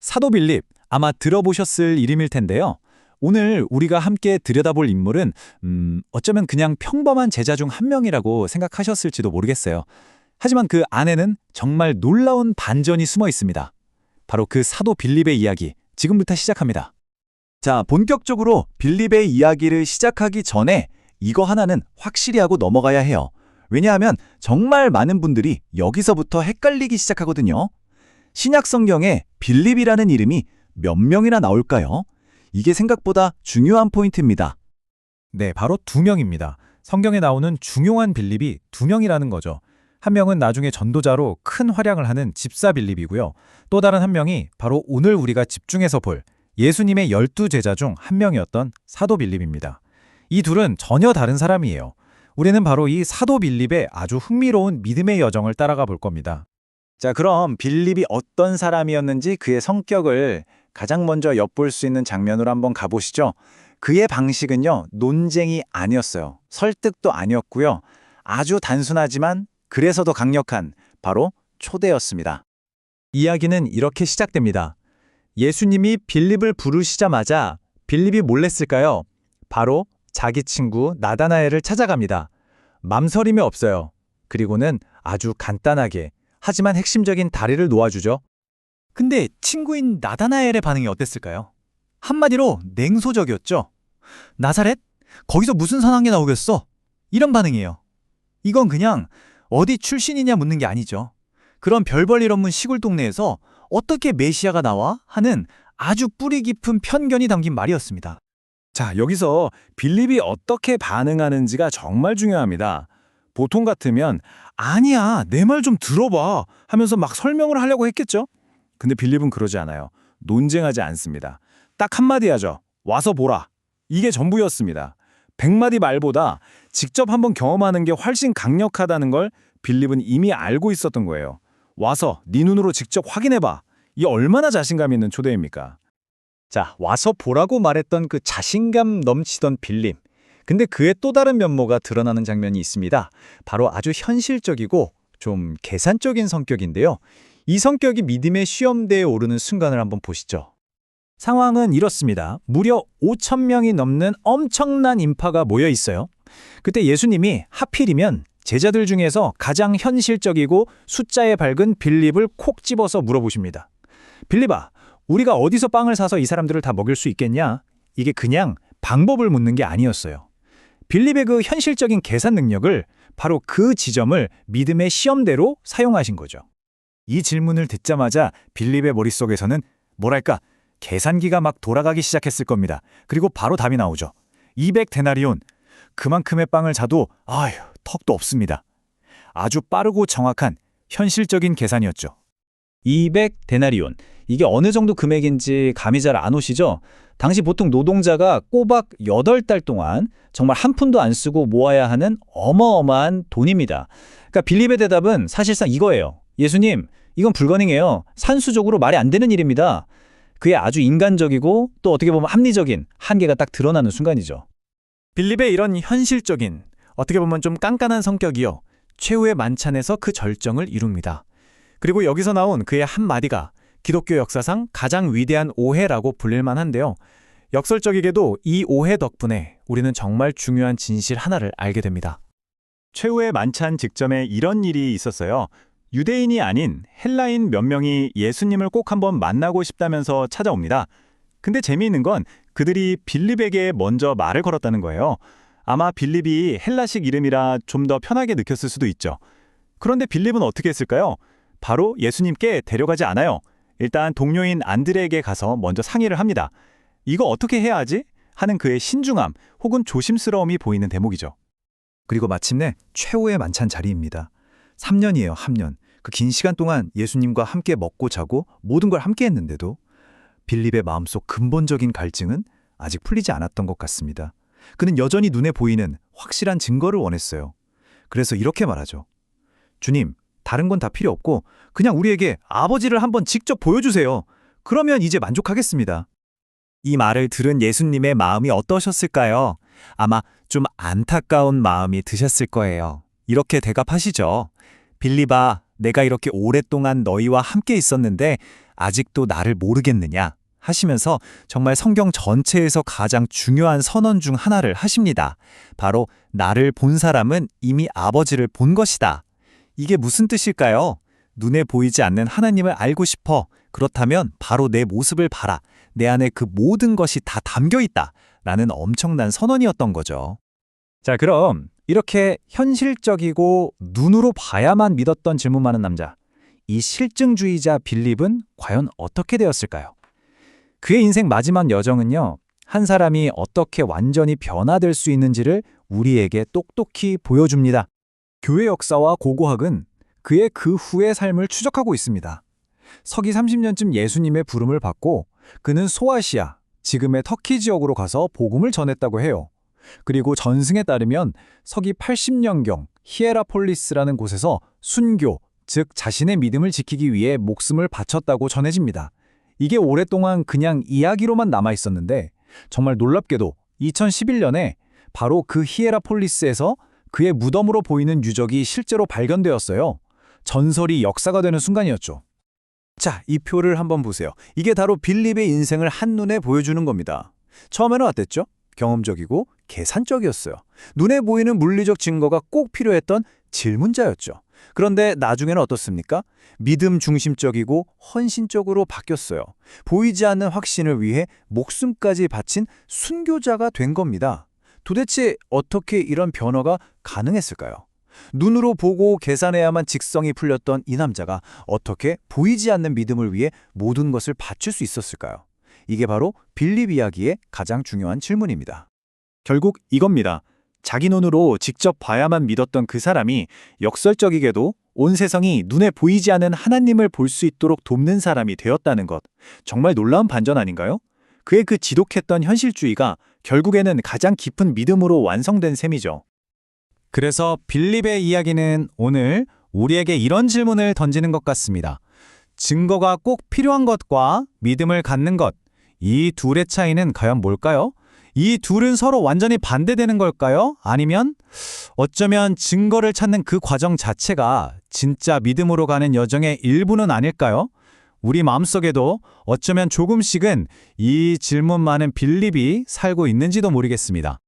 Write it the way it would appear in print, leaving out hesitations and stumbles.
사도 빌립, 아마 들어보셨을 이름일 텐데요. 오늘 우리가 함께 들여다볼 인물은 어쩌면 그냥 평범한 제자 중 한 명이라고 생각하셨을지도 모르겠어요. 하지만 그 안에는 정말 놀라운 반전이 숨어 있습니다. 바로 그 사도 빌립의 이야기, 지금부터 시작합니다. 자, 본격적으로 빌립의 이야기를 시작하기 전에 이거 하나는 확실히 하고 넘어가야 해요. 왜냐하면 정말 많은 분들이 여기서부터 헷갈리기 시작하거든요. 신약 성경에 빌립이라는 이름이 몇 명이나 나올까요? 이게 생각보다 중요한 포인트입니다. 네, 바로 두 명입니다. 성경에 나오는 중요한 빌립이 두 명이라는 거죠. 한 명은 나중에 전도자로 큰 활약을 하는 집사 빌립이고요. 또 다른 한 명이 바로 오늘 우리가 집중해서 볼 예수님의 12제자 중 한 명이었던 사도 빌립입니다. 이 둘은 전혀 다른 사람이에요. 우리는 바로 이 사도 빌립의 아주 흥미로운 믿음의 여정을 따라가 볼 겁니다. 자, 그럼 빌립이 어떤 사람이었는지 그의 성격을 가장 먼저 엿볼 수 있는 장면으로 한번 가보시죠. 그의 방식은요, 논쟁이 아니었어요. 설득도 아니었고요. 아주 단순하지만 그래서 더 강력한 바로 초대였습니다. 이야기는 이렇게 시작됩니다. 예수님이 빌립을 부르시자마자 빌립이 뭘 했을까요? 바로 자기 친구 나다나엘을 찾아갑니다. 맘서림이 없어요. 그리고는 아주 간단하게 하지만 핵심적인 다리를 놓아주죠. 근데 친구인 나다나엘의 반응이 어땠을까요? 한마디로 냉소적이었죠. 나사렛? 거기서 무슨 선한 게 나오겠어? 이런 반응이에요. 이건 그냥 어디 출신이냐 묻는 게 아니죠. 그런 별 볼 일 없는 시골 동네에서 어떻게 메시아가 나와? 하는 아주 뿌리 깊은 편견이 담긴 말이었습니다. 자, 여기서 빌립이 어떻게 반응하는지가 정말 중요합니다. 보통 같으면 아니야, 내 말 좀 들어봐 하면서 막 설명을 하려고 했겠죠? 근데 빌립은 그러지 않아요. 논쟁하지 않습니다. 딱 한마디 하죠. 와서 보라. 이게 전부였습니다. 100마디 말보다 직접 한번 경험하는 게 훨씬 강력하다는 걸 빌립은 이미 알고 있었던 거예요. 와서 네 눈으로 직접 확인해봐. 이 얼마나 자신감 있는 초대입니까? 자, 와서 보라고 말했던 그 자신감 넘치던 빌립. 근데 그의 또 다른 면모가 드러나는 장면이 있습니다. 바로 아주 현실적이고 좀 계산적인 성격인데요. 이 성격이 믿음의 시험대에 오르는 순간을 한번 보시죠. 상황은 이렇습니다. 무려 5,000명이 넘는 엄청난 인파가 모여 있어요. 그때 예수님이 하필이면 제자들 중에서 가장 현실적이고 숫자에 밝은 빌립을 콕 집어서 물어보십니다. 빌립아, 우리가 어디서 빵을 사서 이 사람들을 다 먹일 수 있겠냐? 이게 그냥 방법을 묻는 게 아니었어요. 빌립의 그 현실적인 계산 능력을 바로 그 지점을 믿음의 시험대로 사용하신 거죠. 이 질문을 듣자마자 빌립의 머릿속에서는 뭐랄까 계산기가 막 돌아가기 시작했을 겁니다. 그리고 바로 답이 나오죠. 200데나리온. 그만큼의 빵을 사도 턱도 없습니다. 아주 빠르고 정확한 현실적인 계산이었죠. 200데나리온. 이게 어느 정도 금액인지 감이 잘 안 오시죠? 당시 보통 노동자가 꼬박 8달 동안 정말 한 푼도 안 쓰고 모아야 하는 어마어마한 돈입니다. 그러니까 빌립의 대답은 사실상 이거예요. 예수님, 이건 불가능해요. 산수적으로 말이 안 되는 일입니다. 그의 아주 인간적이고 또 어떻게 보면 합리적인 한계가 딱 드러나는 순간이죠. 빌립의 이런 현실적인, 어떻게 보면 좀 깐깐한 성격이요. 최후의 만찬에서 그 절정을 이룹니다. 그리고 여기서 나온 그의 한마디가 기독교 역사상 가장 위대한 오해라고 불릴 만한데요. 역설적이게도 이 오해 덕분에 우리는 정말 중요한 진실 하나를 알게 됩니다. 최후의 만찬 직전에 이런 일이 있었어요. 유대인이 아닌 헬라인 몇 명이 예수님을 꼭 한번 만나고 싶다면서 찾아옵니다. 근데 재미있는 건 그들이 빌립에게 먼저 말을 걸었다는 거예요. 아마 빌립이 헬라식 이름이라 좀 더 편하게 느꼈을 수도 있죠. 그런데 빌립은 어떻게 했을까요? 바로 예수님께 데려가지 않아요. 일단 동료인 안드레에게 가서 먼저 상의를 합니다. 이거 어떻게 해야 하지? 하는 그의 신중함 혹은 조심스러움이 보이는 대목이죠. 그리고 마침내 최후의 만찬 자리입니다. 3년이에요, 3년. 그 긴 시간 동안 예수님과 함께 먹고 자고 모든 걸 함께 했는데도 빌립의 마음속 근본적인 갈증은 아직 풀리지 않았던 것 같습니다. 그는 여전히 눈에 보이는 확실한 증거를 원했어요. 그래서 이렇게 말하죠. 주님, 다른 건 다 필요 없고 그냥 우리에게 아버지를 한번 직접 보여주세요. 그러면 이제 만족하겠습니다. 이 말을 들은 예수님의 마음이 어떠셨을까요? 아마 좀 안타까운 마음이 드셨을 거예요. 이렇게 대답하시죠. 빌립아, 내가 이렇게 오랫동안 너희와 함께 있었는데 아직도 나를 모르겠느냐 하시면서 정말 성경 전체에서 가장 중요한 선언 중 하나를 하십니다. 바로 나를 본 사람은 이미 아버지를 본 것이다. 이게 무슨 뜻일까요? 눈에 보이지 않는 하나님을 알고 싶어. 그렇다면 바로 내 모습을 봐라. 내 안에 그 모든 것이 다 담겨 있다. 라는 엄청난 선언이었던 거죠. 자, 그럼 이렇게 현실적이고 눈으로 봐야만 믿었던 질문 많은 남자. 이 실증주의자 빌립은 과연 어떻게 되었을까요? 그의 인생 마지막 여정은요, 한 사람이 어떻게 완전히 변화될 수 있는지를 우리에게 똑똑히 보여줍니다. 교회 역사와 고고학은 그의 그 후의 삶을 추적하고 있습니다. 서기 30년쯤 예수님의 부름을 받고 그는 소아시아, 지금의 터키 지역으로 가서 복음을 전했다고 해요. 그리고 전승에 따르면 서기 80년경 히에라폴리스라는 곳에서 순교, 즉 자신의 믿음을 지키기 위해 목숨을 바쳤다고 전해집니다. 이게 오랫동안 그냥 이야기로만 남아있었는데 정말 놀랍게도 2011년에 바로 그 히에라폴리스에서 그의 무덤으로 보이는 유적이 실제로 발견되었어요. 전설이 역사가 되는 순간이었죠. 자, 이 표를 한번 보세요. 이게 바로 빌립의 인생을 한눈에 보여주는 겁니다. 처음에는 어땠죠? 경험적이고 계산적이었어요. 눈에 보이는 물리적 증거가 꼭 필요했던 질문자였죠. 그런데 나중에는 어떻습니까? 믿음 중심적이고 헌신적으로 바뀌었어요. 보이지 않는 확신을 위해 목숨까지 바친 순교자가 된 겁니다. 도대체 어떻게 이런 변화가 가능했을까요? 눈으로 보고 계산해야만 직성이 풀렸던 이 남자가 어떻게 보이지 않는 믿음을 위해 모든 것을 바칠 수 있었을까요? 이게 바로 빌립 이야기의 가장 중요한 질문입니다. 결국 이겁니다. 자기 눈으로 직접 봐야만 믿었던 그 사람이 역설적이게도 온 세상이 눈에 보이지 않는 하나님을 볼 수 있도록 돕는 사람이 되었다는 것. 정말 놀라운 반전 아닌가요? 그의 그 지독했던 현실주의가 결국에는 가장 깊은 믿음으로 완성된 셈이죠. 그래서 빌립의 이야기는 오늘 우리에게 이런 질문을 던지는 것 같습니다. 증거가 꼭 필요한 것과 믿음을 갖는 것, 이 둘의 차이는 과연 뭘까요? 이 둘은 서로 완전히 반대되는 걸까요? 아니면 어쩌면 증거를 찾는 그 과정 자체가 진짜 믿음으로 가는 여정의 일부는 아닐까요? 우리 마음속에도 어쩌면 조금씩은 이 질문 많은 빌립이 살고 있는지도 모르겠습니다.